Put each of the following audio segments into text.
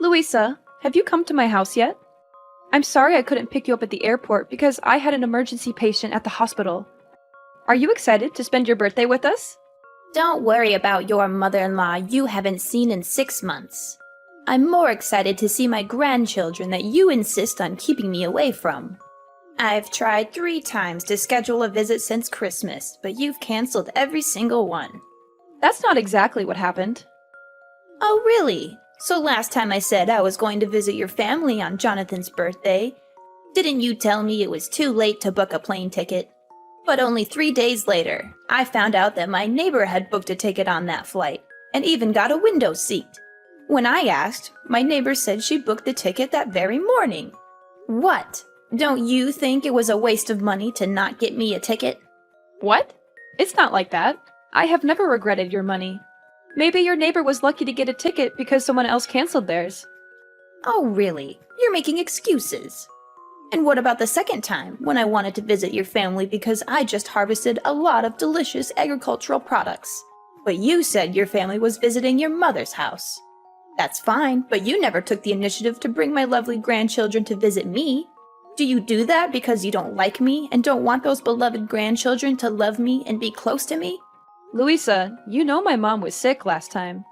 Louisa, have you come to my house yet? I'm sorry I couldn't pick you up at the airport because I had an emergency patient at the hospital. Are you excited to spend your birthday with us? Don't worry about your mother-in-law you haven't seen in 6 months. I'm more excited to see my grandchildren that you insist on keeping me away from. I've tried 3 times to schedule a visit since Christmas, but you've canceled every single one. That's not exactly what happened. Oh, really? So last time I said I was going to visit your family on Jonathan's birthday, didn't you tell me it was too late to book a plane ticket? But only 3 days later, I found out that my neighbor had booked a ticket on that flight, and even got a window seat. When I asked, my neighbor said she booked the ticket that very morning. What? Don't you think it was a waste of money to not get me a ticket? What? It's not like that. I have never regretted your money. Maybe your neighbor was lucky to get a ticket because someone else canceled theirs. Oh, really? You're making excuses. And what about the second time, when I wanted to visit your family because I just harvested a lot of delicious agricultural products? But you said your family was visiting your mother's house. That's fine, but you never took the initiative to bring my lovely grandchildren to visit me. Do you do that because you don't like me and don't want those beloved grandchildren to love me and be close to me? Louisa, you know my mom was sick last time.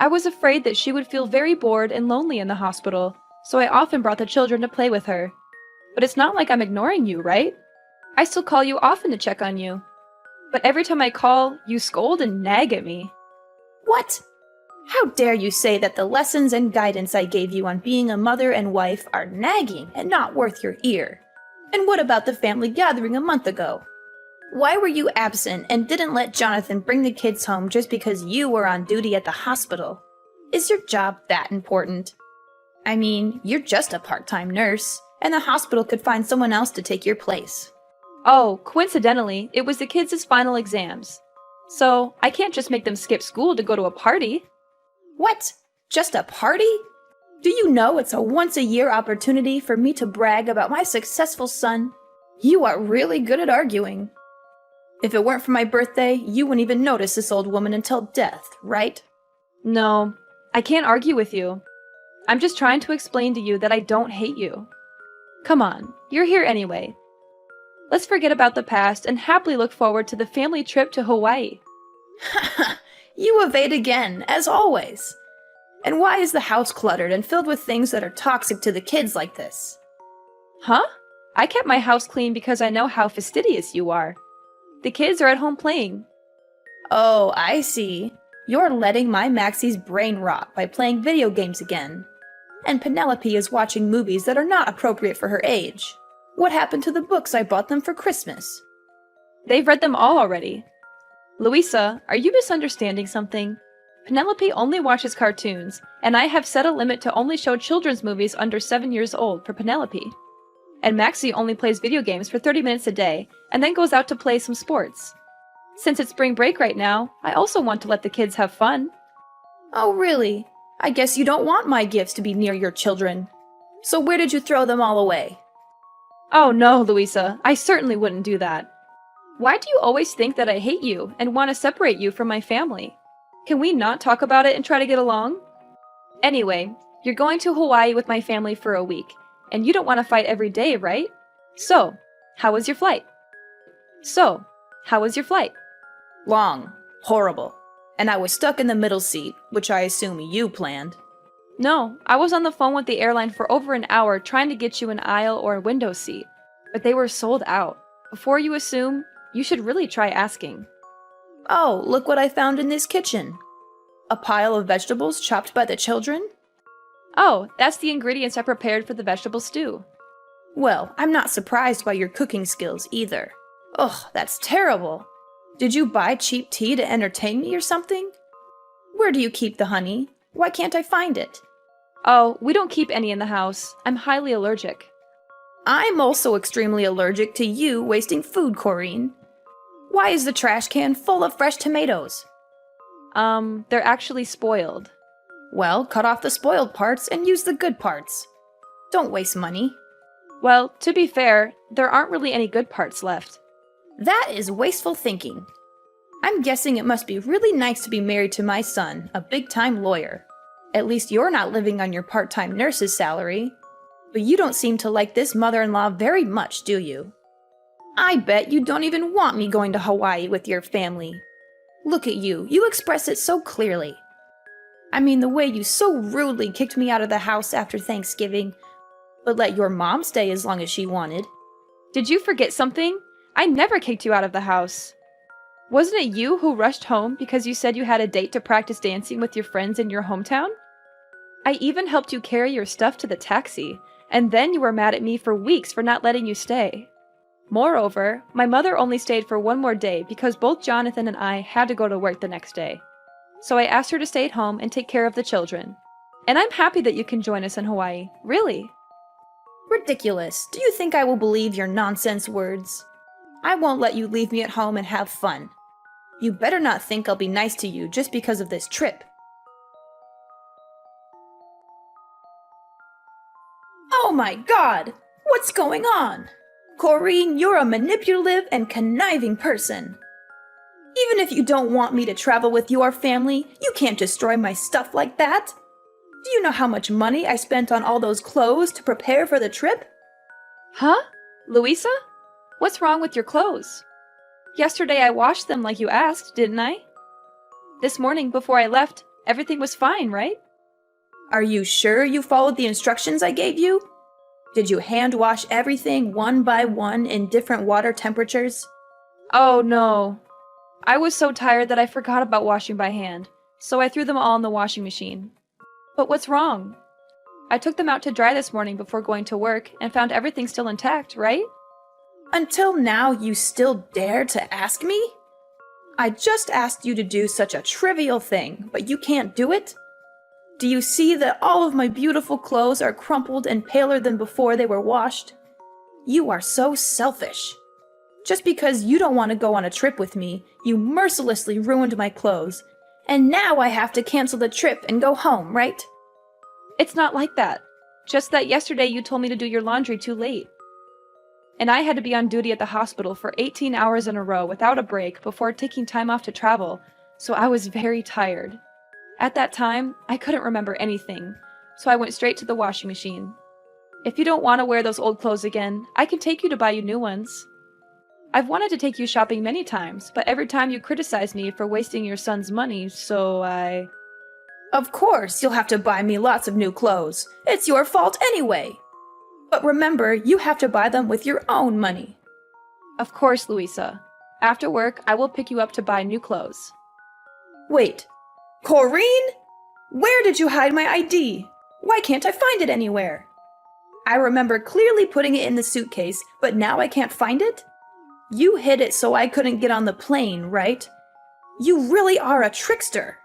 I was afraid that she would feel very bored and lonely in the hospital, so I often brought the children to play with her. But it's not like I'm ignoring you, right? I still call you often to check on you. But every time I call, you scold and nag at me. What? How dare you say that the lessons and guidance I gave you on being a mother and wife are nagging and not worth your ear? And what about the family gathering a month ago? Why were you absent and didn't let Jonathan bring the kids home just because you were on duty at the hospital? Is your job that important? I mean, you're just a part-time nurse, and the hospital could find someone else to take your place. Oh, coincidentally, it was the kids' final exams. So, I can't just make them skip school to go to a party. What? Just a party? Do you know it's a once-a-year opportunity for me to brag about my successful son? You are really good at arguing. If it weren't for my birthday, you wouldn't even notice this old woman until death, right? No, I can't argue with you. I'm just trying to explain to you that I don't hate you. Come on, you're here anyway. Let's forget about the past and happily look forward to the family trip to Hawaii. You evade again, as always. And why is the house cluttered and filled with things that are toxic to the kids like this? Huh? I kept my house clean because I know how fastidious you are. The kids are at home playing. Oh, I see. You're letting my Maxie's brain rot by playing video games again. And Penelope is watching movies that are not appropriate for her age. What happened to the books I bought them for Christmas? They've read them all already. Louisa, are you misunderstanding something? Penelope only watches cartoons, and I have set a limit to only show children's movies under 7 years old for Penelope. And Maxie only plays video games for 30 minutes a day, and then goes out to play some sports. Since it's spring break right now, I also want to let the kids have fun. Oh, really? I guess you don't want my gifts to be near your children. So where did you throw them all away? Oh no, Louisa, I certainly wouldn't do that. Why do you always think that I hate you and want to separate you from my family? Can we not talk about it and try to get along? Anyway, you're going to Hawaii with my family for a week, and you don't want to fight every day, right? So, how was your flight? Long. Horrible. And I was stuck in the middle seat, which I assume you planned. No, I was on the phone with the airline for over an hour trying to get you an aisle or a window seat, but they were sold out. Before you assume, you should really try asking. Oh, look what I found in this kitchen. A pile of vegetables chopped by the children? Oh, that's the ingredients I prepared for the vegetable stew. Well, I'm not surprised by your cooking skills either. Ugh, that's terrible. Did you buy cheap tea to entertain me or something? Where do you keep the honey? Why can't I find it? Oh, we don't keep any in the house. I'm highly allergic. I'm also extremely allergic to you wasting food, Corinne. Why is the trash can full of fresh tomatoes? They're actually spoiled. Well, cut off the spoiled parts and use the good parts. Don't waste money. Well, to be fair, there aren't really any good parts left. That is wasteful thinking. I'm guessing it must be really nice to be married to my son, a big-time lawyer. At least you're not living on your part-time nurse's salary. But you don't seem to like this mother-in-law very much, do you? I bet you don't even want me going to Hawaii with your family. Look at you, you express it so clearly. I mean, the way you so rudely kicked me out of the house after Thanksgiving, but let your mom stay as long as she wanted. Did you forget something? I never kicked you out of the house. Wasn't it you who rushed home because you said you had a date to practice dancing with your friends in your hometown? I even helped you carry your stuff to the taxi, and then you were mad at me for weeks for not letting you stay. Moreover, my mother only stayed for one more day because both Jonathan and I had to go to work the next day. So I asked her to stay at home and take care of the children. And I'm happy that you can join us in Hawaii, really. Ridiculous. Do you think I will believe your nonsense words? I won't let you leave me at home and have fun. You better not think I'll be nice to you just because of this trip. Oh my god! What's going on? Corrine, you're a manipulative and conniving person. Even if you don't want me to travel with your family, you can't destroy my stuff like that. Do you know how much money I spent on all those clothes to prepare for the trip? Huh? Louisa? What's wrong with your clothes? Yesterday I washed them like you asked, didn't I? This morning before I left, everything was fine, right? Are you sure you followed the instructions I gave you? Did you hand wash everything one by one in different water temperatures? Oh no. I was so tired that I forgot about washing by hand, so I threw them all in the washing machine. But what's wrong? I took them out to dry this morning before going to work and found everything still intact, right? Until now, you still dare to ask me? I just asked you to do such a trivial thing, but you can't do it? Do you see that all of my beautiful clothes are crumpled and paler than before they were washed? You are so selfish. Just because you don't want to go on a trip with me, you mercilessly ruined my clothes, and now I have to cancel the trip and go home, right? It's not like that. Just that yesterday you told me to do your laundry too late. And I had to be on duty at the hospital for 18 hours in a row without a break before taking time off to travel, so I was very tired. At that time, I couldn't remember anything, so I went straight to the washing machine. If you don't want to wear those old clothes again, I can take you to buy you new ones. I've wanted to take you shopping many times, but every time you criticize me for wasting your son's money, so I... Of course, you'll have to buy me lots of new clothes. It's your fault anyway. But remember, you have to buy them with your own money. Of course, Louisa. After work, I will pick you up to buy new clothes. Wait, Corrine? Where did you hide my ID? Why can't I find it anywhere? I remember clearly putting it in the suitcase, but now I can't find it? You hid it so I couldn't get on the plane, right? You really are a trickster.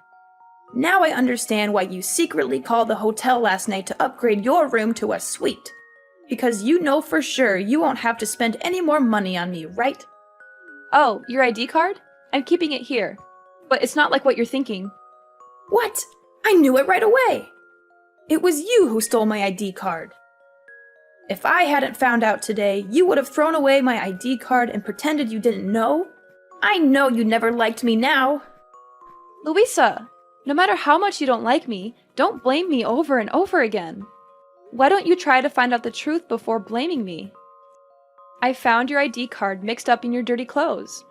Now I understand why you secretly called the hotel last night to upgrade your room to a suite. Because you know for sure you won't have to spend any more money on me, right? Oh, your ID card? I'm keeping it here. But it's not like what you're thinking. What? I knew it right away. It was you who stole my ID card. If I hadn't found out today, you would have thrown away my ID card and pretended you didn't know. I know you never liked me now. Louisa, no matter how much you don't like me, don't blame me over and over again. Why don't you try to find out the truth before blaming me? I found your ID card mixed up in your dirty clothes.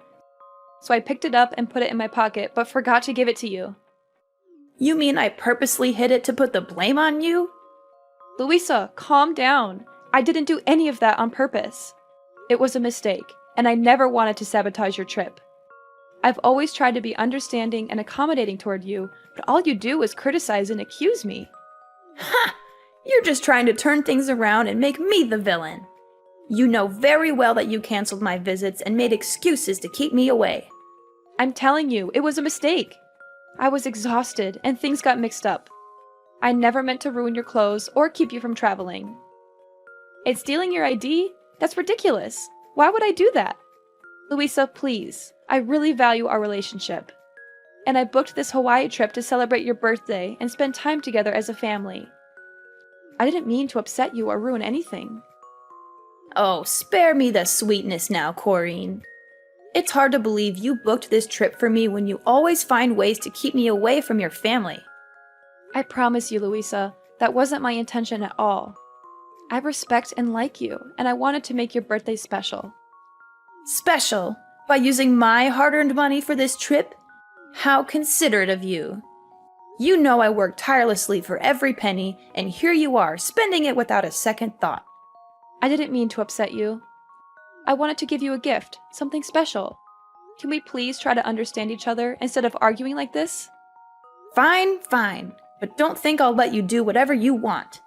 So I picked it up and put it in my pocket, but forgot to give it to you. You mean I purposely hid it to put the blame on you? Louisa, calm down. I didn't do any of that on purpose. It was a mistake, and I never wanted to sabotage your trip. I've always tried to be understanding and accommodating toward you, but all you do is criticize and accuse me. Ha! You're just trying to turn things around and make me the villain. You know very well that you canceled my visits and made excuses to keep me away. I'm telling you, it was a mistake. I was exhausted and things got mixed up. I never meant to ruin your clothes or keep you from traveling. And stealing your ID? That's ridiculous. Why would I do that? Louisa, please. I really value our relationship. And I booked this Hawaii trip to celebrate your birthday and spend time together as a family. I didn't mean to upset you or ruin anything. Oh, spare me the sweetness now, Corrine. It's hard to believe you booked this trip for me when you always find ways to keep me away from your family. I promise you, Louisa, that wasn't my intention at all. I respect and like you, and I wanted to make your birthday special. Special? By using my hard-earned money for this trip? How considerate of you. You know I worked tirelessly for every penny, and here you are, spending it without a second thought. I didn't mean to upset you. I wanted to give you a gift, something special. Can we please try to understand each other instead of arguing like this? Fine, fine, but don't think I'll let you do whatever you want.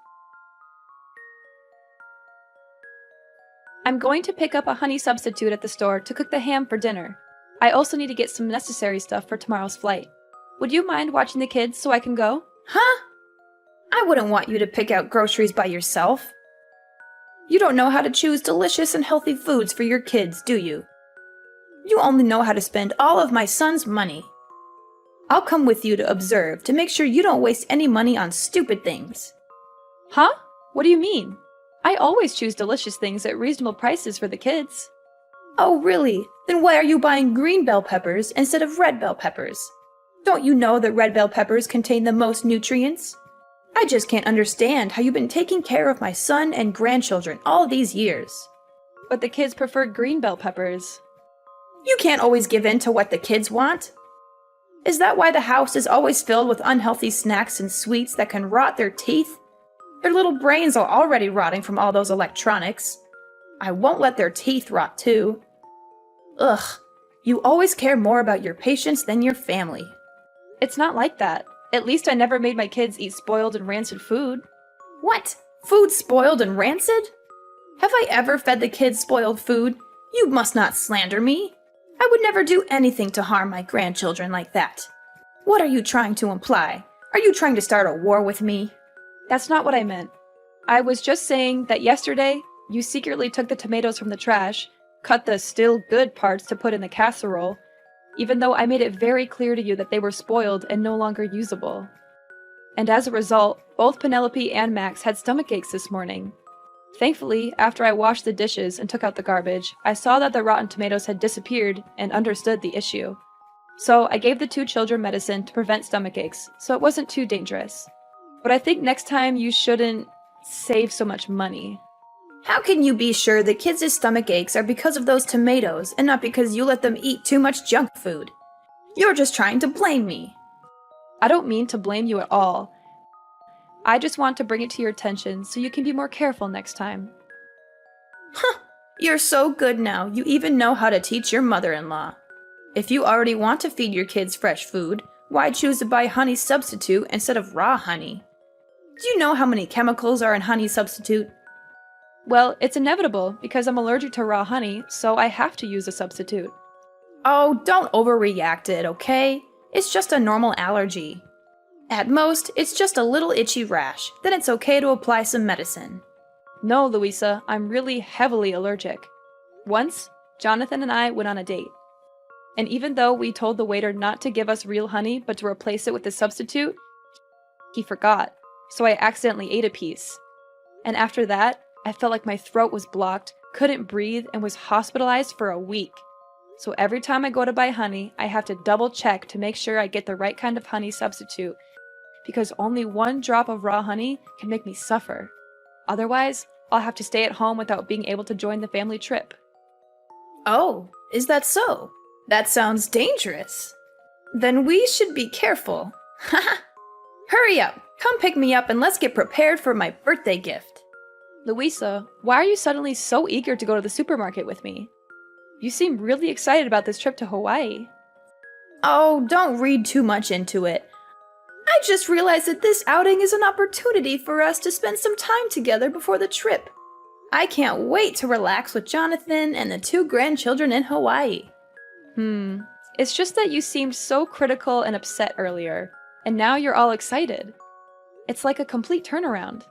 I'm going to pick up a honey substitute at the store to cook the ham for dinner. I also need to get some necessary stuff for tomorrow's flight. Would you mind watching the kids so I can go? Huh? I wouldn't want you to pick out groceries by yourself. You don't know how to choose delicious and healthy foods for your kids, do you? You only know how to spend all of my son's money. I'll come with you to observe to make sure you don't waste any money on stupid things. Huh? What do you mean? I always choose delicious things at reasonable prices for the kids. Oh, really? Then why are you buying green bell peppers instead of red bell peppers? Don't you know that red bell peppers contain the most nutrients? I just can't understand how you've been taking care of my son and grandchildren all these years. But the kids prefer green bell peppers. You can't always give in to what the kids want. Is that why the house is always filled with unhealthy snacks and sweets that can rot their teeth? Their little brains are already rotting from all those electronics. I won't let their teeth rot too. Ugh, you always care more about your patients than your family. It's not like that. At least I never made my kids eat spoiled and rancid food. What? Food spoiled and rancid? Have I ever fed the kids spoiled food? You must not slander me. I would never do anything to harm my grandchildren like that. What are you trying to imply? Are you trying to start a war with me? That's not what I meant. I was just saying that yesterday, you secretly took the tomatoes from the trash, cut the still good parts to put in the casserole, even though I made it very clear to you that they were spoiled and no longer usable. And as a result, both Penelope and Max had stomach aches this morning. Thankfully, after I washed the dishes and took out the garbage, I saw that the rotten tomatoes had disappeared and understood the issue. So I gave the two children medicine to prevent stomach aches, so it wasn't too dangerous. But I think next time you shouldn't save so much money. How can you be sure the kids' stomach aches are because of those tomatoes and not because you let them eat too much junk food? You're just trying to blame me. I don't mean to blame you at all. I just want to bring it to your attention so you can be more careful next time. Huh, you're so good now, you even know how to teach your mother-in-law. If you already want to feed your kids fresh food, why choose to buy honey substitute instead of raw honey? Do you know how many chemicals are in honey substitute? Well, it's inevitable because I'm allergic to raw honey, so I have to use a substitute. Oh, don't overreact it, okay? It's just a normal allergy. At most, it's just a little itchy rash. Then it's okay to apply some medicine. No, Louisa, I'm really heavily allergic. Once, Jonathan and I went on a date. And even though we told the waiter not to give us real honey but to replace it with a substitute, he forgot, so I accidentally ate a piece. And after that, I felt like my throat was blocked, couldn't breathe, and was hospitalized for a week. So every time I go to buy honey, I have to double check to make sure I get the right kind of honey substitute, because only one drop of raw honey can make me suffer. Otherwise, I'll have to stay at home without being able to join the family trip. Oh, is that so? That sounds dangerous. Then we should be careful. Haha! Hurry up! Come pick me up and let's get prepared for my birthday gift. Louisa, why are you suddenly so eager to go to the supermarket with me? You seem really excited about this trip to Hawaii. Oh, don't read too much into it. I just realized that this outing is an opportunity for us to spend some time together before the trip. I can't wait to relax with Jonathan and the two grandchildren in Hawaii. It's just that you seemed so critical and upset earlier, and now you're all excited. It's like a complete turnaround.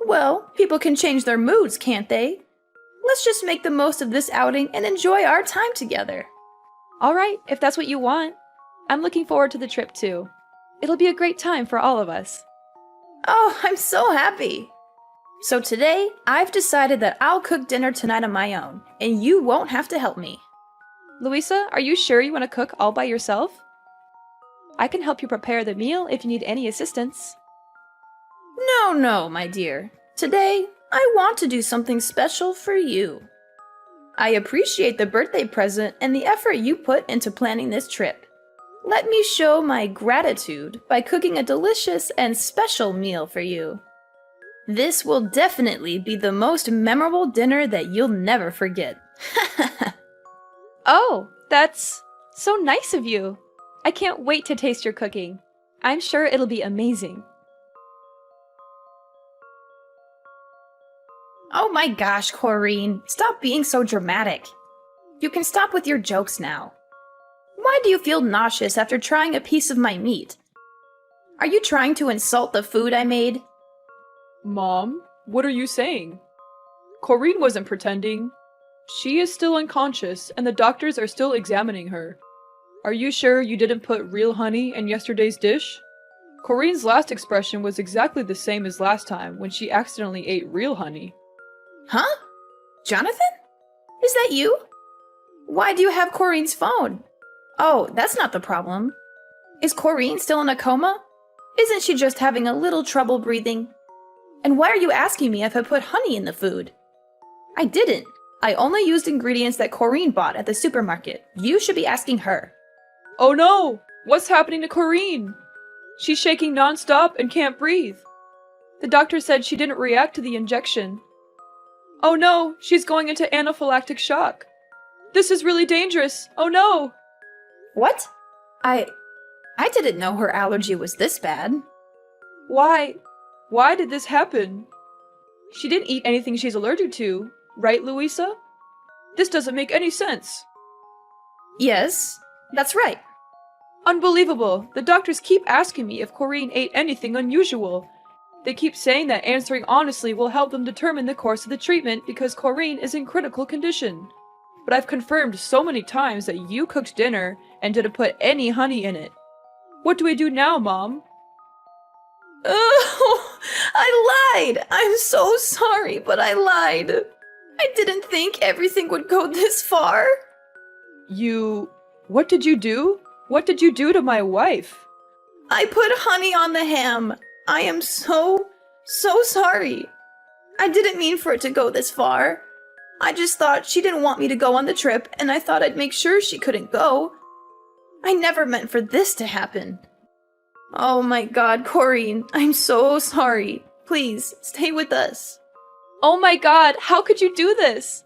Well, people can change their moods, can't they? Let's just make the most of this outing and enjoy our time together. All right, if that's what you want. I'm looking forward to the trip too. It'll be a great time for all of us. Oh, I'm so happy. So today, I've decided that I'll cook dinner tonight on my own, and you won't have to help me. Louisa, are you sure you want to cook all by yourself? I can help you prepare the meal if you need any assistance. No, my dear. Today, I want to do something special for you. I appreciate the birthday present and the effort you put into planning this trip. Let me show my gratitude by cooking a delicious and special meal for you. This will definitely be the most memorable dinner that you'll never forget. Oh, that's so nice of you. I can't wait to taste your cooking. I'm sure it'll be amazing. Oh my gosh, Corrine, stop being so dramatic. You can stop with your jokes now. Why do you feel nauseous after trying a piece of my meat? Are you trying to insult the food I made? Mom, what are you saying? Corrine wasn't pretending. She is still unconscious, and the doctors are still examining her. Are you sure you didn't put real honey in yesterday's dish? Corrine's last expression was exactly the same as last time when she accidentally ate real honey. Huh? Jonathan? Is that you? Why do you have Corrine's phone? Oh, that's not the problem. Is Corrine still in a coma? Isn't she just having a little trouble breathing? And why are you asking me if I put honey in the food? I didn't. I only used ingredients that Corrine bought at the supermarket. You should be asking her. Oh no! What's happening to Corrine? She's shaking nonstop and can't breathe. The doctor said she didn't react to the injection. Oh no, she's going into anaphylactic shock. This is really dangerous. Oh no! What? I didn't know her allergy was this bad. Why? Why did this happen? She didn't eat anything she's allergic to, right, Louisa? This doesn't make any sense. Yes, that's right. Unbelievable! The doctors keep asking me if Corrine ate anything unusual. They keep saying that answering honestly will help them determine the course of the treatment because Corrine is in critical condition. But I've confirmed so many times that you cooked dinner and didn't put any honey in it. What do we do now, Mom? Oh, I lied! I'm so sorry, but I lied. I didn't think everything would go this far. What did you do? What did you do to my wife? I put honey on the ham. I am so sorry. I didn't mean for it to go this far. I just thought she didn't want me to go on the trip, and I thought I'd make sure she couldn't go. I never meant for this to happen. Oh my god, Corrine, I'm so sorry. Please, stay with us. Oh my god, how could you do this?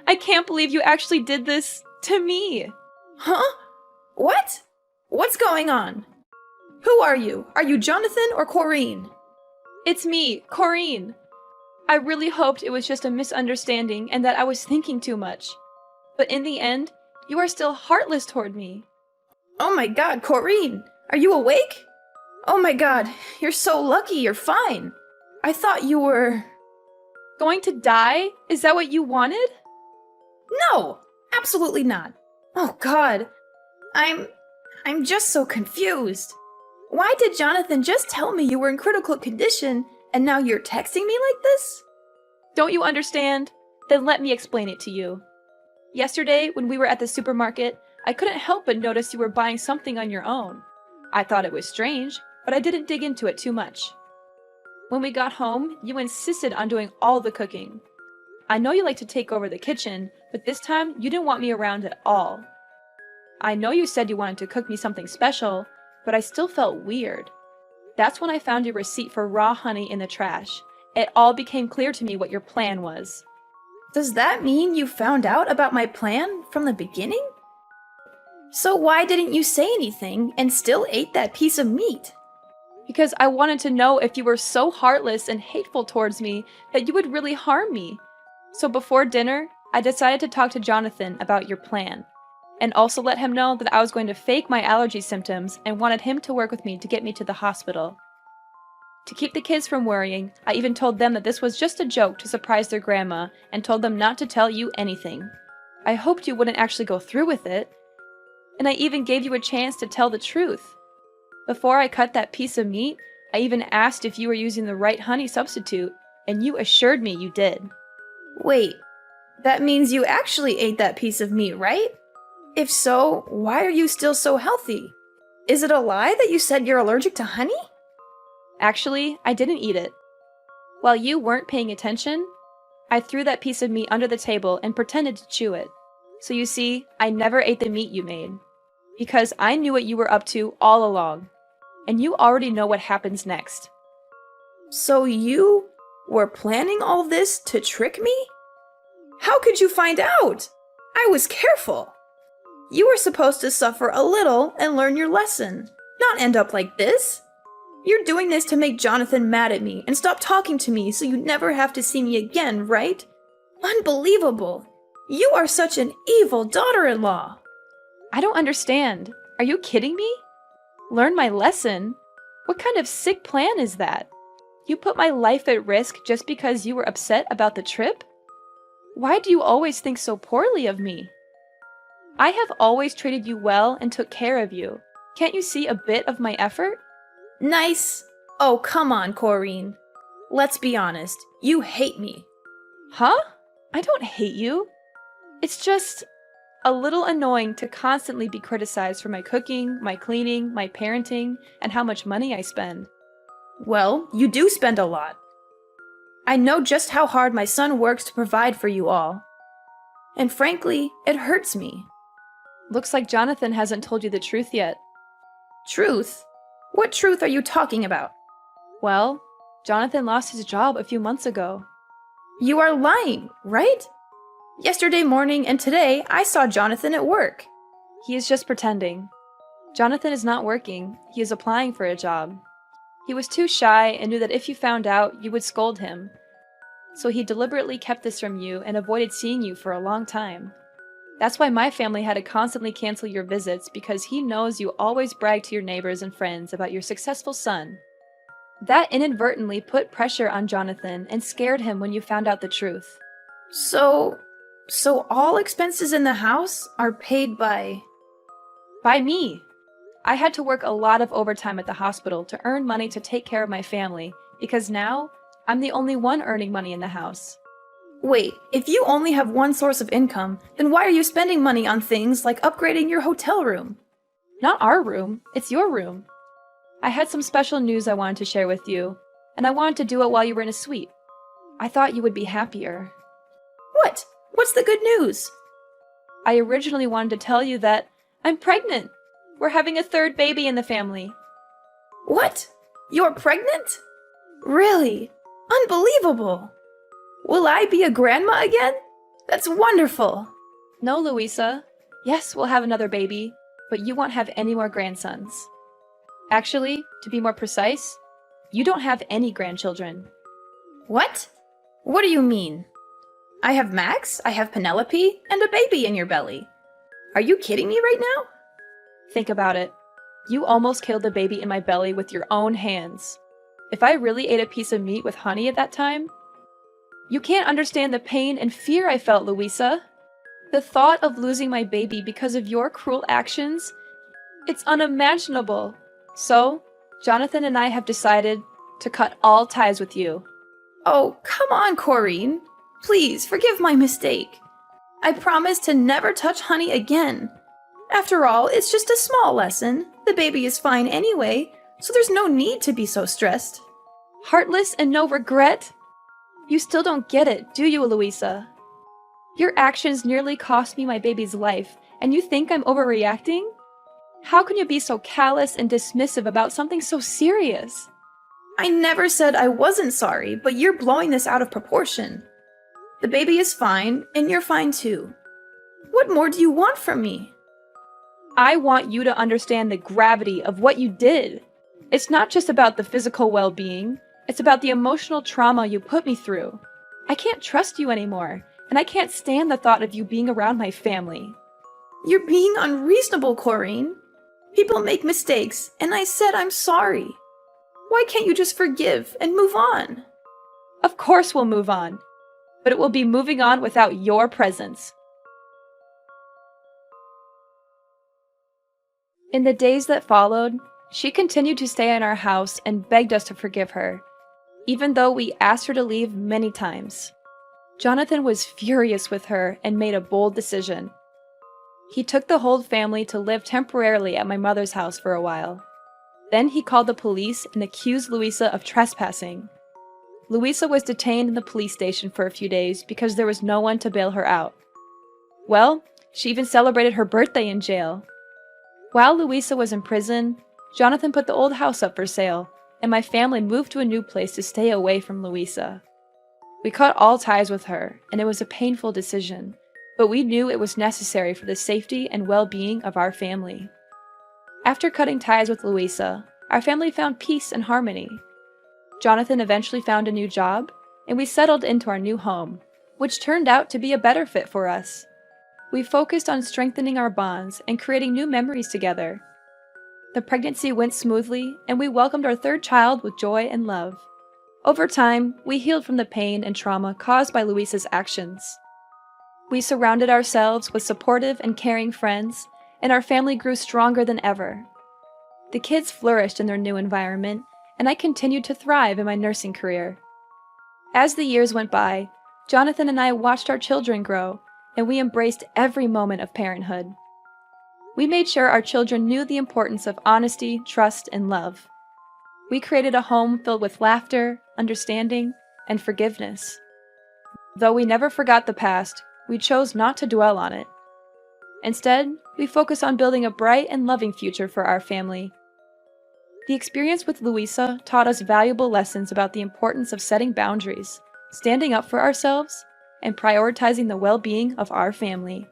I can't believe you actually did this to me. Huh? What? What's going on? Who are you? Are you Jonathan or Corrine? It's me, Corrine. I really hoped it was just a misunderstanding and that I was thinking too much. But in the end, you are still heartless toward me. Oh my god, Corrine! Are you awake? Oh my god, you're so lucky you're fine. I thought you were... Going to die? Is that what you wanted? No! Absolutely not. Oh god. I'm just so confused. Why did Jonathan just tell me you were in critical condition and now you're texting me like this? Don't you understand? Then let me explain it to you. Yesterday, when we were at the supermarket, I couldn't help but notice you were buying something on your own. I thought it was strange, but I didn't dig into it too much. When we got home, you insisted on doing all the cooking. I know you like to take over the kitchen, but this time you didn't want me around at all. I know you said you wanted to cook me something special, but I still felt weird. That's when I found your receipt for raw honey in the trash. It all became clear to me what your plan was. Does that mean you found out about my plan from the beginning? So why didn't you say anything and still ate that piece of meat? Because I wanted to know if you were so heartless and hateful towards me that you would really harm me. So before dinner, I decided to talk to Jonathan about your plan, and also let him know that I was going to fake my allergy symptoms and wanted him to work with me to get me to the hospital. To keep the kids from worrying, I even told them that this was just a joke to surprise their grandma and told them not to tell you anything. I hoped you wouldn't actually go through with it, and I even gave you a chance to tell the truth. Before I cut that piece of meat, I even asked if you were using the right honey substitute, and you assured me you did. Wait, that means you actually ate that piece of meat, right? If so, why are you still so healthy? Is it a lie that you said you're allergic to honey? Actually, I didn't eat it. While you weren't paying attention, I threw that piece of meat under the table and pretended to chew it. So you see, I never ate the meat you made. Because I knew what you were up to all along. And you already know what happens next. So you were planning all this to trick me? How could you find out? I was careful. You were supposed to suffer a little and learn your lesson, not end up like this. You're doing this to make Jonathan mad at me and stop talking to me so you never have to see me again, right? Unbelievable. You are such an evil daughter-in-law. I don't understand. Are you kidding me? Learn my lesson? What kind of sick plan is that? You put my life at risk just because you were upset about the trip? Why do you always think so poorly of me? I have always treated you well and took care of you. Can't you see a bit of my effort? Nice. Oh, come on, Corinne. Let's be honest. You hate me. Huh? I don't hate you. It's just a little annoying to constantly be criticized for my cooking, my cleaning, my parenting, and how much money I spend. Well, you do spend a lot. I know just how hard my son works to provide for you all. And frankly, it hurts me. Looks like Jonathan hasn't told you the truth yet. Truth? What truth are you talking about? Well, Jonathan lost his job a few months ago. You are lying, right? Yesterday morning and today, I saw Jonathan at work. He is just pretending. Jonathan is not working. He is applying for a job. He was too shy and knew that if you found out, you would scold him. So he deliberately kept this from you and avoided seeing you for a long time. That's why my family had to constantly cancel your visits, because he knows you always brag to your neighbors and friends about your successful son. That inadvertently put pressure on Jonathan and scared him when you found out the truth. So all expenses in the house are paid by me. I had to work a lot of overtime at the hospital to earn money to take care of my family, because now I'm the only one earning money in the house. Wait, if you only have one source of income, then why are you spending money on things like upgrading your hotel room? Not our room, it's your room. I had some special news I wanted to share with you, and I wanted to do it while you were in a suite. I thought you would be happier. What? What's the good news? I originally wanted to tell you that I'm pregnant. We're having a third baby in the family. What? You're pregnant? Really? Unbelievable! Will I be a grandma again? That's wonderful! No, Louisa. Yes, we'll have another baby, but you won't have any more grandsons. Actually, to be more precise, you don't have any grandchildren. What? What do you mean? I have Max, I have Penelope, and a baby in your belly. Are you kidding me right now? Think about it. You almost killed the baby in my belly with your own hands. If I really ate a piece of meat with honey at that time, you can't understand the pain and fear I felt, Louisa. The thought of losing my baby because of your cruel actions, it's unimaginable. So, Jonathan and I have decided to cut all ties with you. Oh, come on, Corinne. Please, forgive my mistake. I promise to never touch honey again. After all, it's just a small lesson. The baby is fine anyway, so there's no need to be so stressed. Heartless and no regret? You still don't get it, do you, Louisa? Your actions nearly cost me my baby's life, and you think I'm overreacting? How can you be so callous and dismissive about something so serious? I never said I wasn't sorry, but you're blowing this out of proportion. The baby is fine, and you're fine too. What more do you want from me? I want you to understand the gravity of what you did. It's not just about the physical well-being. It's about the emotional trauma you put me through. I can't trust you anymore, and I can't stand the thought of you being around my family. You're being unreasonable, Corinne. People make mistakes, and I said I'm sorry. Why can't you just forgive and move on? Of course we'll move on, but it will be moving on without your presence. In the days that followed, she continued to stay in our house and begged us to forgive her, even though we asked her to leave many times. Jonathan was furious with her and made a bold decision. He took the whole family to live temporarily at my mother's house for a while. Then he called the police and accused Louisa of trespassing. Louisa was detained in the police station for a few days because there was no one to bail her out. Well, she even celebrated her birthday in jail. While Louisa was in prison, Jonathan put the old house up for sale, and my family moved to a new place to stay away from Louisa. We cut all ties with her, and it was a painful decision, but we knew it was necessary for the safety and well-being of our family. After cutting ties with Louisa, our family found peace and harmony. Jonathan eventually found a new job, and we settled into our new home, which turned out to be a better fit for us. We focused on strengthening our bonds and creating new memories together. The pregnancy went smoothly, and we welcomed our third child with joy and love. Over time, we healed from the pain and trauma caused by Louisa's actions. We surrounded ourselves with supportive and caring friends, and our family grew stronger than ever. The kids flourished in their new environment, and I continued to thrive in my nursing career. As the years went by, Jonathan and I watched our children grow, and we embraced every moment of parenthood. We made sure our children knew the importance of honesty, trust, and love. We created a home filled with laughter, understanding, and forgiveness. Though we never forgot the past, we chose not to dwell on it. Instead, we focused on building a bright and loving future for our family. The experience with Louisa taught us valuable lessons about the importance of setting boundaries, standing up for ourselves, and prioritizing the well-being of our family.